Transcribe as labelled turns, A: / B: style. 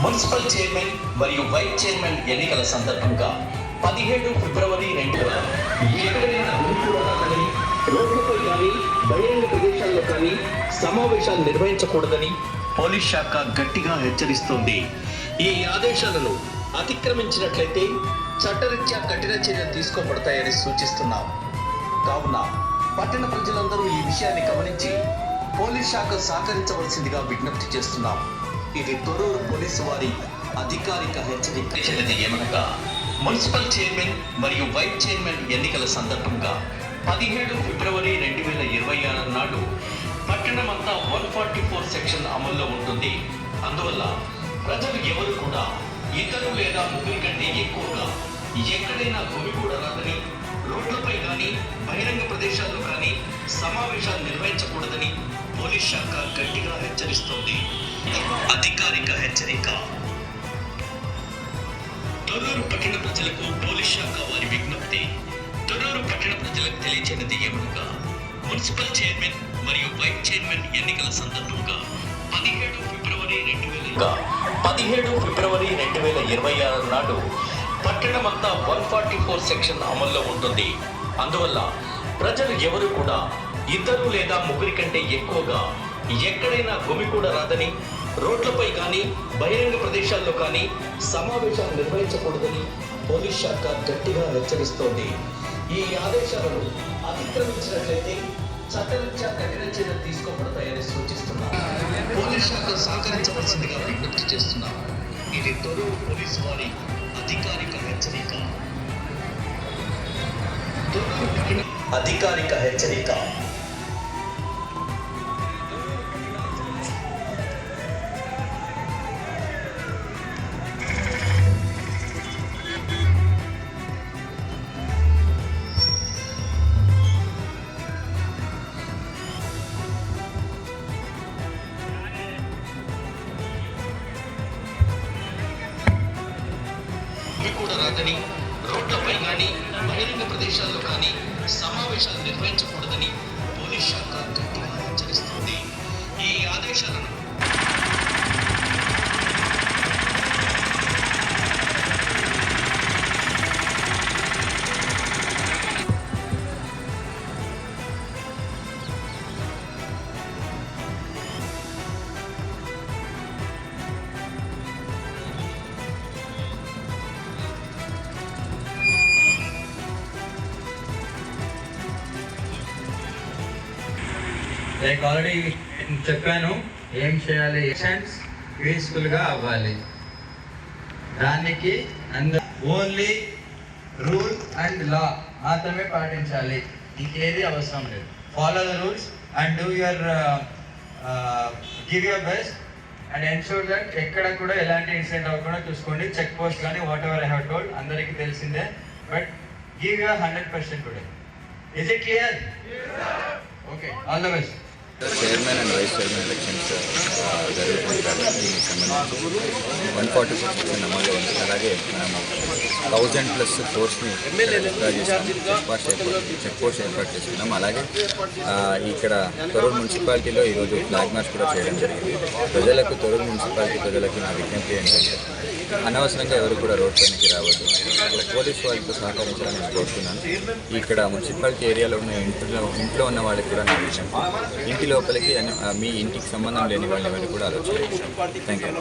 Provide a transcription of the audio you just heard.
A: Municipal chairman మరియు vice chairman ఎన్నికల సందర్భంగా 17 ఫిబ్రవరి 2020 రోడ్లపై కానీ బహిరంగ ప్రదేశాల్లో కానీ సమావేశాలు నిర్వహించకూడదని పోలీస్ శాఖ గట్టిగా హెచ్చరిస్తోంది. ఈ ఆదేశాలను అతిక్రమించినట్లయితే చట్టరీత్యా కఠిన చర్యలు తీసుకోబడతాయని సూచిస్తున్నాం. కావున పట్టణ ప్రజలందరూ ఈ విషయాన్ని గమనించి పోలీస్ శాఖ సహకరించవలసిందిగా విజ్ఞప్తి చేస్తున్నాం. ఇది తొర్రూరు పోలీసు వారి అధికారిక హెచ్చరిక. ఏమనగా మున్సిపల్ చైర్మన్ మరియు వైస్ చైర్మన్ ఎన్నికల సందర్భంగా 17 ఫిబ్రవరి 2026 నాడు పట్టణమంతా 144 సెక్షన్ అమల్లో ఉంటుంది. అందువల్ల ప్రజలు ఎవరు కూడా ఇద్దరు లేదా ముగ్గురి కంటే ఎక్కువగా ఎక్కడైనా గుమిగూడరాదని, రోడ్లపై కానీ బహిరంగ ప్రదేశాల్లో కానీ సమావేశాలు నిర్వహించకూడదని పోలీస్ శాఖ గట్టిగా హెచ్చరిస్తోంది. అధికారిక హెచ్చరిక. తొర్రూరు పట్టణ ప్రజలకు పోలీస్ శాఖ వారి విజ్ఞప్తి. తొర్రూరు పట్టణ ప్రజలకు తెలియచేయనిది ఏమనగా మున్సిపల్ చైర్మన్ మరియు వైస్ చైర్మన్ ఎన్నికల సందర్భంగా 17 ఫిబ్రవరి 2026 నాడు పట్టణమంతా 144 సెక్షన్ అమల్లో ఉంటుంది. అందువల్ల ప్రజలు ఎవరు కూడా ఇద్దరు లేదా ముగ్గురి కంటే ఎక్కువగా ఎక్కడైనా గుమిగూడరాదని, రోడ్లపై కానీ బహిరంగ ప్రదేశాల్లో కానీ సమావేశాలు నిర్వహించకూడదని పోలీస్ శాఖ గట్టిగా హెచ్చరిస్తోంది. ఈ ఆదేశాలను అతిక్రమించినట్లయితే చట్టరీత్యా కఠిన చర్యలు తీసుకోబడతాయని సూచిస్తున్నాం. పోలీస్ శాఖ సహకరించవలసిందిగా విజ్ఞప్తి చేస్తున్నాం. ఇది తొర్రూరు పోలీసు వారి అధికారిక హెచ్చరిక. అధికారిక హెచ్చరిక. కూడా రాదని, రోడ్లపై కానీ బహిరంగ ప్రదేశాల్లో కానీ సమావేశాలు నిర్వహించకూడదని పోలీస్ శాఖ గట్టిగా హెచ్చరిస్తుంది. ఈ ఆదేశాలను
B: లైక్ ఆల్రెడీ చెప్పాను ఏం చేయాలి. ఎలక్షన్స్ పీస్ఫుల్గా అవ్వాలి. దానికి ఓన్లీ రూల్ అండ్ లా మాత్రమే పాటించాలి. ఇంకేది అవసరం లేదు. Follow the rules and do your give your best and ensure that ఎక్కడ కూడా ఎలాంటి ఇన్సిడెంట్ అవ్వకుండా చూసుకోండి. చెక్ పోస్ట్ కానీ whatever I have told అందరికీ తెలిసిందే. But give your 100% today. Is it clear? Okay, all the best.
C: Chairman and vice chairman elections జరుగుతుంది కాబట్టి దీనికి సంబంధించి 146 సెక్షన్ అమల్లో ఉంది. అలాగే మనము 1000+ ఫోర్స్ని చెక్ పోస్ట్ ఏర్పాటు చేసుకున్నాం. అలాగే ఇక్కడ తొర్రూరు మున్సిపాలిటీలో ఈరోజు ఫ్లాగ్ మార్చ్ కూడా చేయడం జరిగింది. తొర్రూరు మున్సిపాలిటీ ప్రజలకు నా విజ్ఞప్తి ఏంటంటే అనవసరంగా ఎవరు కూడా రోడ్ పైనకి రావద్దు. పోలీసు వాళ్ళతో సహకరించాలని నేను కోరుతున్నాను. ఇక్కడ మున్సిపాలిటీ ఏరియాలో ఉన్న ఇంట్లో ఉన్న వాళ్ళకి కూడా నా విషయం, ఇంటి లోపలికి మీ ఇంటికి సంబంధం లేని వాళ్ళని కూడా ఆలోచించాలి. Thank you.